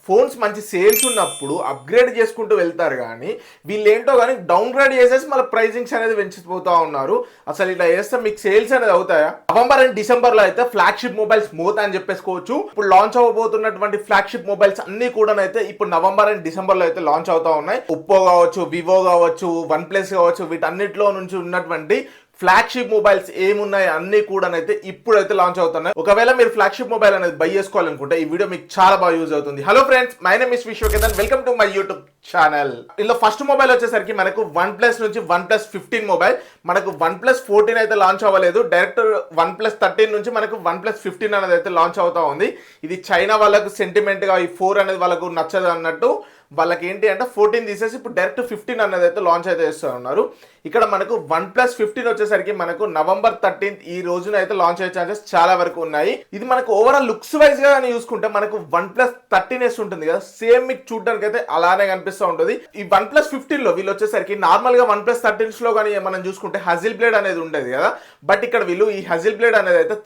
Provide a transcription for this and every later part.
Phones మంచి sales ఉన్నప్పుడు upgrade చేసుకుంటూ వెళ్తారు కానీ వీళ్ళేంటో కానీ డౌన్ గ్రేడ్ చేసేసి మళ్ళీ ప్రైజింగ్స్ అనేది పెంచిపోతా ఉన్నారు. అసలు ఇట్లా చేస్తే మీకు సేల్స్ అనేది అవుతాయా? నవంబర్ అండ్ డిసెంబర్ లో అయితే ఫ్లాగ్షిప్ మొబైల్స్ మోతా అని చెప్పేసుకోవచ్చు. ఇప్పుడు లాంచ్ అవ్వబోతున్నటువంటి ఫ్లాగ్షిప్ మొబైల్స్ అన్ని కూడా అయితే ఇప్పుడు నవంబర్ అండ్ డిసెంబర్ లో అయితే లాంచ్ అవుతా ఉన్నాయి. ఒప్పో కావచ్చు, వివో కావచ్చు, వన్ ప్లస్ కావచ్చు, వీటన్నిటిలో నుంచి ఉన్నటువంటి ఫ్లాగ్షిప్ మొబైల్స్ ఏమున్నాయి అన్ని కూడా అయితే ఇప్పుడైతే లాంచ్ అవుతున్నాయి. ఒకవేళ మీరు ఫ్లాగ్షిప్ మొబైల్ అనేది బై చేసుకోవాలనుకుంటే ఈ వీడియో మీకు చాలా బాగా యూజ్ అవుతుంది. Hello friends, my name is Vishwaketan, welcome to my YouTube channel. ఇందులో ఫస్ట్ మొబైల్ వచ్చేసరికి మనకు వన్ ప్లస్ నుంచి వన్ ప్లస్ 15 మొబైల్, మనకు వన్ ప్లస్ 14 అయితే లాంచ్ అవ్వలేదు. డైరెక్ట్ వన్ ప్లస్ 13 నుంచి మనకు వన్ ప్లస్ 15 అనేది అయితే లాంచ్ అవుతా ఉంది. ఇది చైనా వాళ్ళకు సెంటిమెంట్ గా ఈ 4 అనేది వాళ్ళకు నచ్చదు అన్నట్టు వాళ్ళకి ఏంటి అంటే 14 తీసేసి ఇప్పుడు డైరెక్ట్ 15 అనేది అయితే లాంచ్ అయితే చేస్తూ ఉన్నారు. ఇక్కడ మనకు వన్ ప్లస్ 15 వచ్చేసరికి మనకు నవంబర్ 13 ఈ రోజున అయితే లాంచ్ అయ్యే ఛాన్సెస్ చాలా వరకు ఉన్నాయి. ఇది మనకు ఓవరాల్ లుక్స్ వైజ్ గా చూసుకుంటే మనకు వన్ ప్లస్ 13s ఉంటుంది కదా, సేమ్ మీకు చూడడానికి అయితే అలానే కనిపిస్తూ ఉంటుంది. ఈ వన్ ప్లస్ 15 లో వీళ్ళు వచ్చేసరికి నార్మల్ గా వన్ ప్లస్ 13s లో కానీ మనం చూసుకుంటే హజిల్ బ్లేడ్ అనేది ఉండేది కదా, బట్ ఇక్కడ వీళ్ళు ఈ హజిల్ బ్లేడ్ అనేది అయితే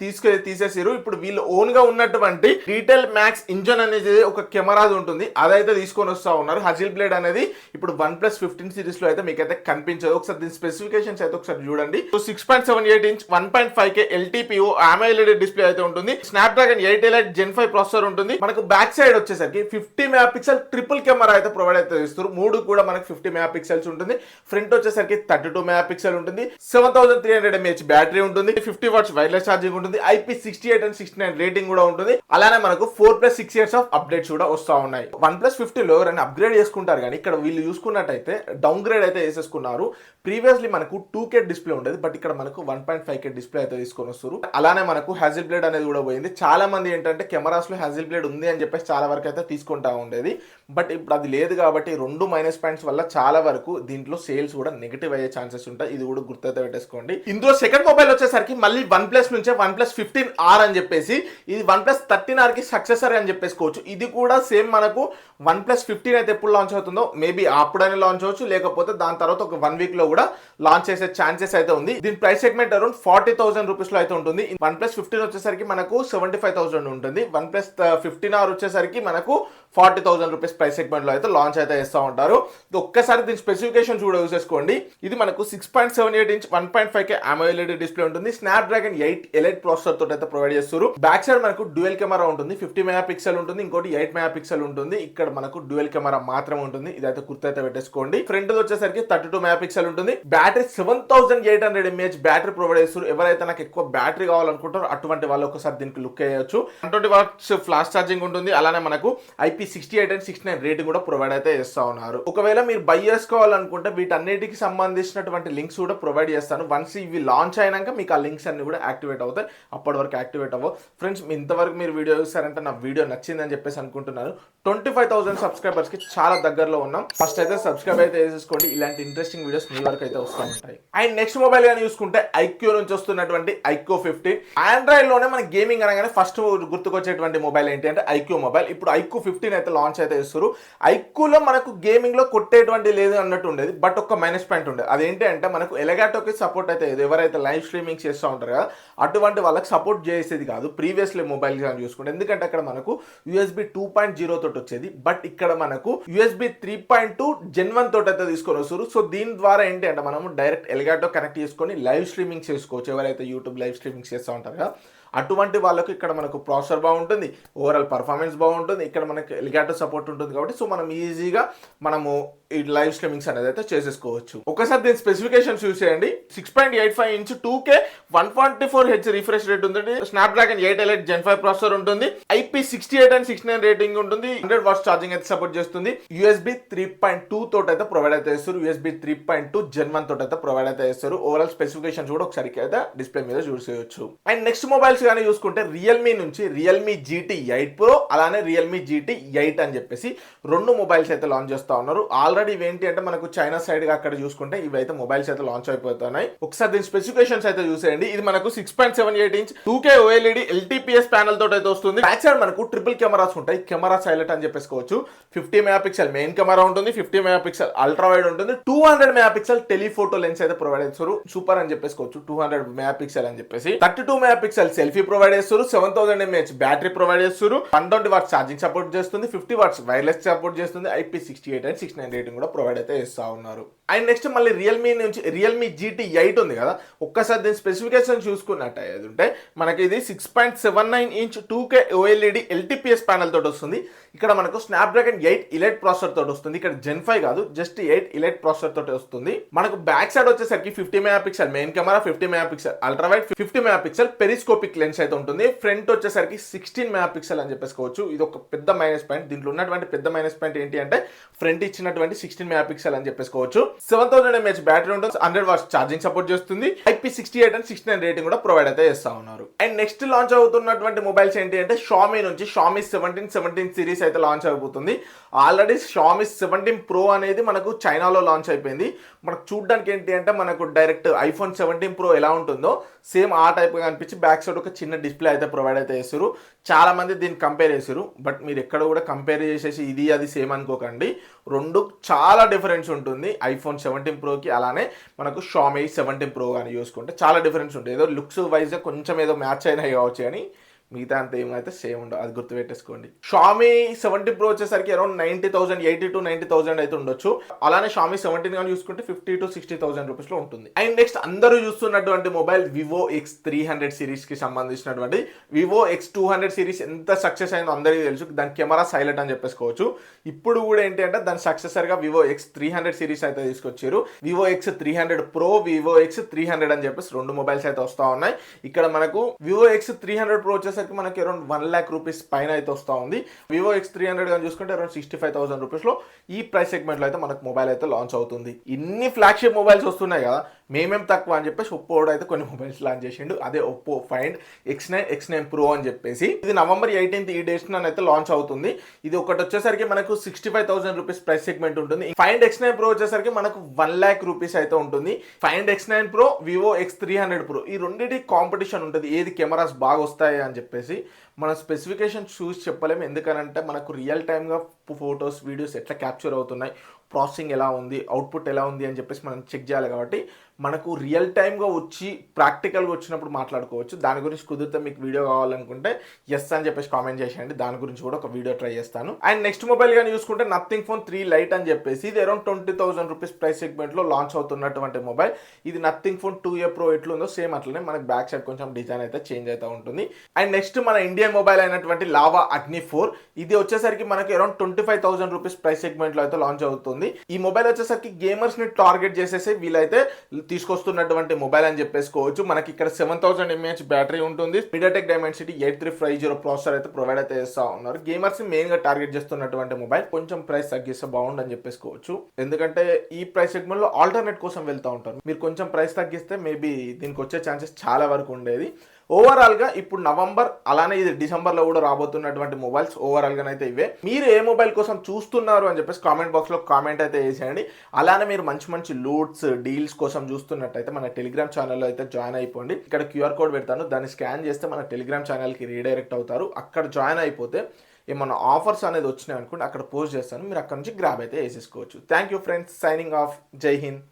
తీసేసారు. ఇప్పుడు వీళ్ళు ఓన్ గా ఉన్నటువంటి డీటెయిల్ మ్యాక్స్ ఇంజన్ అనేది ఒక కెమెరా ఉంటుంది, అదైతే తీసుకొని వస్తా ఉన్నారు. హజిల్ బ్లేడ్ అనేది ఇప్పుడు వన్ ప్లస్ 15 సిరీస్ లో అయితే మీకైతే కనిపించదు. ఒకసారి దీని స్పెసిఫికేషన్స్ అయితే ఒకసారి చూడండి. 6.78 inch 1.5K LTPO AMOLED display అయితే ఉంటుంది. స్నాప్డ్రాగన్ 8 Elite Gen 5 ప్రాసెసర్ ఉంటుంది. మనకు బ్యాక్ సైడ్ వచ్చేసరికి 50 మెగాపిక్సెల్ ట్రిపుల్ కెమెరా అయితే ప్రొవైడ్ అయితే చేస్తారు. మూడు కూడా మనకు 50 మెగాపిక్సెల్స్ ఉంటుంది. ఫ్రంట్ వచ్చేసరికి 32 మెగాపిక్సెల్ ఉంటుంది. 7300 mAh బ్యాటరీ ఉంటుంది. 50 వాట్స్ వైర్లెస్ ఛార్జింగ్ ఉంటుంది. IP68 and 69 రేటింగ్ కూడా ఉంటుంది. అలానే మనకు 4+6 years ఆఫ్ అప్డేట్స్ కూడా వస్తూ ఉన్నాయి. వన్ ప్లస్ 15 లో ఎవరైనా అప్గ్రేడ్ చేసుకుంటారు కానీ ఇక్కడ వీళ్ళు చూసుకున్నట్టయితే డౌన్ గ్రేడ్ అయితే వేసేసుకున్నారు. ప్రీవియస్లీ మనకు 2K డిస్ప్లే ఉండేది, బట్ ఇక్కడ మనకు 1.5K డిస్ప్లే అయితే తీసుకొని వస్తారు. అలానే మనకు హ్యాజిల్ బ్లేడ్ అనేది కూడా పోయింది. చాలా మంది ఏంటంటే కెమెరాస్ లో హ్యాజిల్ బ్లేడ్ ఉంది అని చెప్పేసి చాలా వరకు అయితే తీసుకుంటా ఉండేది, బట్ ఇప్పుడు అది లేదు కాబట్టి రెండు మైనస్ పాయింట్స్ వల్ల చాలా వరకు దీంట్లో సేల్స్ కూడా నెగిటివ్ అయ్యే ఛాన్సెస్ ఉంటాయి. ఇది కూడా గుర్తైతే పెట్టేసుకోండి. ఇందులో సెకండ్ మొబైల్ వచ్చేసరికి మళ్ళీ వన్ ప్లస్ నుంచే వన్ ప్లస్ 15R అని చెప్పేసి ఇది వన్ ప్లస్ 13R కి సక్సెసర్ అని చెప్పేసుకోవచ్చు. ఇది కూడా సేమ్ మనకు వన్ ప్లస్ 15 అయితే ఎప్పుడు లాంచ్ అవుతుందో మేబీ అప్పుడైనా లాంచ్ అవచ్చు, లేకపోతే దాని తర్వాత ఒక 1 వీక్ లో కూడా లాంచ్ చేసే ఛాన్సెస్ అయితే ఉంది. దీని ప్రైస్ సెగ్మెంట్ అరౌండ్ 40,000 రూపీస్ లో అయితే ఉంటుంది. వన్ ప్లస్ 15 వచ్చేసరికి మనకు 75,000 ఉంటుంది. వన్ ప్లస్ 15R వచ్చేసరికి మనకు 40,000 రూపీస్ ప్రైస్ సెగ్మెంట్ లో అయితే లాంచ్ అయితే చేస్తూ ఉంటారు. ఒక్కసారి దీని స్పెసిఫికేషన్ చూసేసుకోండి. ఇది మనకు 6.78 ఇంచ్ 1.5K AMOLED డిస్ప్లే ఉంటుంది. స్నాప్డ్రాగన్ 8 Elite ప్రాసెసర్ తోటి అయితే ప్రొవైడ్ చేస్తారు. బ్యాక్ సైడ్ మనకు డ్యూయల్ కెమెరా ఉంటుంది. 50 మెగాపిక్సెల్ ఉంటుంది, ఇంకోటి 8 మెగాపిక్సెల్ ఉంటుంది. ఇక్కడ మనకు డ్యూయల్ కెమెరా మాత్రమే ఉంటుంది. ఇదైతే గుర్తైతే పెట్టేసుకోండి. ఫ్రంట్ వచ్చేసరికి 32 మెగాపిక్సెల్ ఉంటుంది. బ్యాటరీ 7800 mAh బ్యాటరీ ప్రొవైడ్ చేస్తారు. ఎవరైతే నాకు ఎక్కువ బ్యాటరీ కావాలనుకుంటారో అటువంటి వాళ్ళు ఒకసారి దీనికి లుక్ అయ్యొచ్చు. 120 వాట్స్ ఫ్లాష్ ఛార్జింగ్ ఉంటుంది. అలానే మనకు IP68 and 69 రేటింగ్ కూడా ప్రొవైడ్ అయితే చేస్తా ఉన్నారు. ఒకవేళ మీరు బై చేసుకోవాలనుకుంటే వీటన్నిటికి సంబంధించినటువంటి లింక్స్ కూడా ప్రొవైడ్ చేస్తాను. వన్స్ ఇవి లాంచ్ అయినాక మీకు ఆ లింక్స్ అన్ని కూడా యాక్టివేట్ అవుతాయి. అప్పటి వరకు యాక్టివేట్ అవ్వవు. ఫ్రెండ్స్, ఇంతవరకు మీరు వీడియో చూస్తారంటే నా వీడియో నచ్చిందని చెప్పేసి అనుకుంటున్నాను. 25,000 సబ్స్క్రైబర్స్ కి చాలా దగ్గరలో ఉన్నాం. ఫస్ట్ అయితే సబ్స్క్రైబ్ అయితే చేసేసుకోండి. ఇలాంటి ఇంట్రెస్టింగ్ వీడియోస్ మీ వరకు అయితే వస్తూ ఉంటాయి. అండ్ నెక్స్ట్ మొబైల్ కానీ చూసుకుంటే ఐక్యూ నుంచి వస్తున్నటువంటి ఐక్యూ 15. ఆండ్రాయిడ్ లోనే మన గేమింగ్ అనగానే ఫస్ట్ గుర్తుకొచ్చేటువంటి మొబైల్ ఏంటి అంటే ఐక్యూ మొబైల్. ఇప్పుడు ఐక్యూ 15 అయితే లాంచ్ అయితే చేస్తారు. ఐక్యూలో మనకు గేమింగ్ లో కొట్టేటువంటి లేదు అన్నట్టు ఉండేది, బట్ ఒక మైనస్ పాయింట్ ఉండేది. అదేంటి అంటే మనకు ఎలగాటోకి సపోర్ట్ అయితే ఎవరైతే లైవ్ స్ట్రీమింగ్ చేస్తూ ఉంటారు కదా అటువంటి వాళ్ళకి సపోర్ట్ చేసేది కాదు ప్రీవియస్లీ మొబైల్ కానీ చూసుకుంటే. ఎందుకంటే అక్కడ మనకు USB 2.0 తోటి వచ్చేది, బట్ ఇక్కడ మనకు USB 3.2 Gen 1 తోటి అయితే తీసుకొని వస్తారు. సో దీని ద్వారా ఏంటి అంటే మనము డైరెక్ట్ ఎలిగాటో కనెక్ట్ చేసుకొని లైవ్ స్ట్రీమింగ్ చేసుకోవచ్చు. ఎవరైతే యూట్యూబ్ లైవ్ స్ట్రీమింగ్ చేస్తూ ఉంటారు కదా అటువంటి వాళ్ళకు ఇక్కడ మనకు ప్రాసెసర్ బాగుంటుంది, ఓవరాల్ పర్ఫార్మెన్స్ బాగుంటుంది. ఇక్కడ మనకు ఎలిగాటో సపోర్ట్ ఉంటుంది కాబట్టి సో మనం ఈజీగా మనము ఈ లైవ్ స్ట్రీమింగ్స్ అనేది అయితే చేసేసుకోవచ్చు. ఒకసారి దీని స్పెసిఫికేషన్స్ చూసేయండి. 6.85 inch 2K 144Hz refresh rate ఉంటుంది. స్నాప్డ్రాగన్ 8 Elite Gen 5 ప్రాసెసర్ ఉంటుంది. IP68 and 69 రేటింగ్ ఉంటుంది. 100 వాట్స్ ఛార్జింగ్ అయితే సపోర్ట్ చేస్తుంది. USB 3.2 తోటి అయితే ప్రొవైడ్ అయితే చేస్తారు. USB 3.2 Gen 1 తోటి అయితే ప్రొవైడ్ అయితే చేస్తారు. ఓవరాల్ స్పెసిఫికేషన్స్ కూడా ఒకసారి అయితే డిస్ప్లే మీద చూసేయచ్చు. అండ్ నెక్స్ట్ మొబైల్స్ కానీ చూసుకుంటే రియల్మీ నుంచి రియల్మీ GT 8 Pro అలానే రియల్మీ GT 8 అని చెప్పేసి రెండు మొబైల్స్ అయితే లాంచ్ చేస్తా ఉన్నారు. ఆల్రెడీ ఇవేంటి అంటే మనకు చైనా సైడ్ గా అక్కడ చూసుకుంటే ఇవైతే మొబైల్స్ అయితే లాంచ్ అయిపోతున్నాయి. ఒకసారి దీని స్పెసిఫికేషన్స్ అయితే చూసేయండి. ఇది మనకు 6.78 inch 2K OLED LTPS panel తోటి అయితే వస్తుంది. బ్యాక్ సైడ్ మనకు ట్రిపుల్ కెమెరాస్ ఉంటాయి. కెమెరా హైలైట్ అని చెప్పేసుకోవచ్చు. 50 మెగాపిక్సెల్ మెయిన్ కెమెరా ఉంటుంది. 50 మెగాపిక్సెల్ అల్ట్రా వైడ్ ఉంటుంది. 200 మెగాపిక్సెల్ టెలిఫోటో లెన్స్ అయితే ప్రొవైడ్ చేస్తారు. సూపర్ అని చెప్పేసుకోవచ్చు. 200 మెగాపిక్సెల్ అని చెప్పేసి 32 మెగాపిక్సెల్ సెల్ఫీ సెల్ఫీ ప్రొవైడ్ చేస్తారు, 7000 mAh బ్యాటరీ ప్రొవైడ్ చేస్తారు, 120 వాట్స్ ఛార్జింగ్ సపోర్ట్ చేస్తుంది, 50 వాట్స్ వైర్లెస్ సపోర్ట్ చేస్తుంది, IP68 అండ్ 69 రేటింగ్ కూడా ప్రొవైడ్ అయితే చేస్తా ఉన్నారు. అండ్ నెక్స్ట్ మళ్ళీ రియల్మీ GT8 ఉంది కదా, ఒక్కసారి దీని స్పెసిఫికేషన్ చూసుకున్నట్టయితే మనకి ఇది 6.79 inch 2K OLED LTPS panel తోటి వస్తుంది. ఇక్కడ మనకు స్నాప్డ్రాగన్ 8 Elite ప్రాసెసర్ తోటి వస్తుంది. ఇక్కడ Gen 5 కాదు, జస్ట్ 8 Elite ప్రాసెసర్ తోటి వస్తుంది. మనకు బ్యాక్ సైడ్ వచ్చేసరికి 50 MP main camera, 50 MP ultra wide, 50 MP periscopic lens అయితే ఉంటుంది. ఫ్రంట్ వచ్చేసరికి 16 MP అని చెప్పేసుకోవచ్చు. ఇది ఒక పెద్ద మైనస్ పాయింట్. దీంట్లో ఉన్నటువంటి పెద్ద మైనస్ పాయింట్ ఏంటి అంటే ఫ్రంట్ ఇచ్చినటువంటి 16 MP అని చెప్పేసుకోవచ్చు. 7000 mAh బ్యాటరీ ఉంటుంది, 100 వాట్స్ ఛార్జింగ్ సపోర్ట్ చేస్తుంది, IP68 అండ్ 69 రేటింగ్ కూడా ప్రొవైడ్ అయితే చేస్తా ఉన్నారు. అండ్ నెక్స్ట్ లాంచ్ అవుతున్నటువంటి మొబైల్స్ ఏంటి అంటే Xiaomi నుంచి Xiaomi 17 సిరీస్ అయితే లాంచ్ అయిపోతుంది. ఆల్రెడీ Xiaomi 17 Pro అనేది మనకు చైనాలో లాంచ్ అయిపోయింది. మనకు చూడడానికి ఏంటి అంటే మనకు డైరెక్ట్ iPhone 17 Pro ఎలా ఉంటుందో సేమ్ ఆ టైప్ గా అనిపించి బ్యాక్ సైడ్ ఒక చిన్న డిస్ప్లే అయితే ప్రొవైడ్ అయితే చేస్తారు. చాలా మంది దీన్ని కంపేర్ చేశారు, బట్ మీరు ఎక్కడ కూడా కంపేర్ చేసేసి ఇది అది సేమ్ అనుకోకండి. రెండు చాలా డిఫరెన్స్ ఉంటుంది iPhone 17 Proకి, అలానే మనకు Xiaomi 17 Pro కానీ చూసుకుంటే చాలా డిఫరెన్స్ ఉంటుంది. ఏదో లుక్స్ వైజ్గా కొంచెం ఏదో మ్యాచ్ అయినాయి కావచ్చు కానీ మిగతా అంత ఏమైతే సేమ్ ఉండవు, అది గుర్తుపెట్టేసుకోండి. Xiaomi 17 Pro వచ్చేసరికి అరౌండ్ 90,000, 80 to 90,000 అయితే ఉండొచ్చు. అలానే Xiaomi 17 కానీ చూసుకుంటే 50 to 60,000 రూపీస్లో ఉంటుంది. అండ్ నెక్స్ట్ అందరూ చూస్తున్నటువంటి మొబైల్ Vivo X300 సిరీస్కి సంబంధించినటువంటి Vivo X200 సిరీస్ ఎంత సక్సెస్ అయిందో అందరికీ తెలుసు. దాని కెమెరా సైలెంట్ అని చెప్పేసుకోవచ్చు. ఇప్పుడు కూడా ఏంటి అంటే దాని సక్సెసర్గా Vivo X300 సిరీస్ అయితే తీసుకొచ్చారు. Vivo X300 Pro, Vivo X300 అని చెప్పేసి రెండు మొబైల్స్ అయితే వస్తూ ఉన్నాయి. ఇక్కడ మనకు Vivo X300 Pro వచ్చేసరికి మనకి అరౌండ్ 1 lakh రూపీస్ పైన అయితే వస్తూ ఉంది. Vivo X300 కానీ చూసుకుంటే అరౌండ్ 65,000 రూపీస్లో ఈ ప్రైస్ సెగ్మెంట్లో అయితే మనకు మొబైల్ అయితే లాంచ్ అవుతుంది. ఇన్ని ఫ్లాగ్షిప్ మొబైల్స్ వస్తున్నాయి కదా, మేమేం తక్కువ అని చెప్పేసి ఒప్పో అయితే కొన్ని మొబైల్స్ లాంచ్ చేసిండు. అదే ఒప్పో Find X9 Pro అని చెప్పేసి ఇది November 18th ఈ డేట్స్ అయితే లాంచ్ అవుతుంది. ఇది ఒకటి వచ్చేసరికి మనకు 65,000 రూపీస్ ప్రైస్ సెగ్మెంట్ ఉంటుంది. Find X9 Pro వచ్చేసరికి మనకు 1 lakh రూపీస్ అయితే ఉంటుంది. Find X9 Pro, Vivo X300 Pro ఈ రెండింటి కాంపిటీషన్ ఉంటుంది, ఏది కెమెరాస్ బాగా వస్తాయి అని చెప్పేసి. మన స్పెసిఫికేషన్ చూసి చెప్పలేము, ఎందుకనంటే మనకు రియల్ టైమ్గా ఫొటోస్ వీడియోస్ ఎట్లా క్యాప్చర్ అవుతున్నాయి, ప్రాసెసింగ్ ఎలా ఉంది, అవుట్పుట్ ఎలా ఉంది అని చెప్పేసి మనం చెక్ చేయాలి. కాబట్టి మనకు రియల్ టైమ్గా వచ్చి ప్రాక్టికల్గా వచ్చినప్పుడు మాట్లాడుకోవచ్చు. దాని గురించి కుదిరితే మీకు వీడియో కావాలనుకుంటే ఎస్ అని చెప్పేసి కామెంట్ చేసేయండి, దాని గురించి కూడా ఒక వీడియో ట్రై చేస్తాను. అండ్ నెక్స్ట్ మొబైల్ కానీ చూసుకుంటే Nothing Phone 3 Lite అని చెప్పేసి ఇది అరౌండ్ 20,000 రూపీస్ ప్రైస్ సెగ్మెంట్లో లాంచ్ అవుతున్నటువంటి మొబైల్. ఇది Nothing Phone 2A Pro ఎట్లుందో సేమ్ అట్లనే మనకి బ్యాక్ సైడ్ కొంచెం డిజైన్ అయితే చేంజ్ అయితే ఉంటుంది. అండ్ నెక్స్ట్ మన ఇండియన్ మొబైల్ అయినటువంటి లావా అగ్ని 4 ఇది వచ్చేసరికి మనకి అరౌండ్ 25,000 రూపీస్ ప్రైస్ సెగ్మెంట్లో అయితే లాంచ్ అవుతుంది. ఈ మొబైల్ వచ్చేసరికి గేమర్స్ ని టార్గెట్ చేసేసి వీలైతే తీసుకొస్తున్నటువంటి మొబైల్ అని చెప్పేసుకోవచ్చు. మనకి ఇక్కడ 7000 mAh బ్యాటరీ ఉంటుంది. MediaTek Dimensity 8350 ప్రాసెసర్ అయితే ప్రొవైడ్ అయితే చేస్తా ఉన్నారు. గేమర్స్ ని మెయిన్ గా టార్గెట్ చేస్తున్నటువంటి మొబైల్. కొంచెం ప్రైస్ తగ్గిస్తే బాగుండని చెప్పేసుకోవచ్చు, ఎందుకంటే ఈ ప్రైస్ సెగ్మెంట్ లో ఆల్టర్నేట్ కోసం వెళ్తూ ఉంటారు. మీరు కొంచెం ప్రైస్ తగ్గిస్తే మేబీ దీనికి వచ్చే ఛాన్సెస్ చాలా వరకు ఉండేది. ఓవరాల్గా ఇప్పుడు నవంబర్ అలానే ఇది డిసెంబర్లో కూడా రాబోతున్నటువంటి మొబైల్స్ ఓవరాల్గా అయితే ఇవే. మీరు ఏ మొబైల్ కోసం చూస్తున్నారు అని చెప్పేసి కామెంట్ బాక్స్లో కామెంట్ అయితే వేసేయండి. అలానే మీరు మంచి మంచి లూట్స్ డీల్స్ కోసం చూస్తున్నట్టయితే మన టెలిగ్రామ్ ఛానల్లో అయితే జాయిన్ అయిపోండి. ఇక్కడ QR కోడ్ పెడతాను, దాన్ని స్కాన్ చేస్తే మన టెలిగ్రామ్ ఛానల్కి రీడైరెక్ట్ అవుతారు. అక్కడ జాయిన్ అయిపోతే ఏమన్నా ఆఫర్స్ అనేది వచ్చినాయి అనుకోండి, అక్కడ పోస్ట్ చేస్తాను, మీరు అక్కడ నుంచి గ్రాబ్ అయితే వేసేసుకోవచ్చు. Thank you friends, signing off, జై హింద్.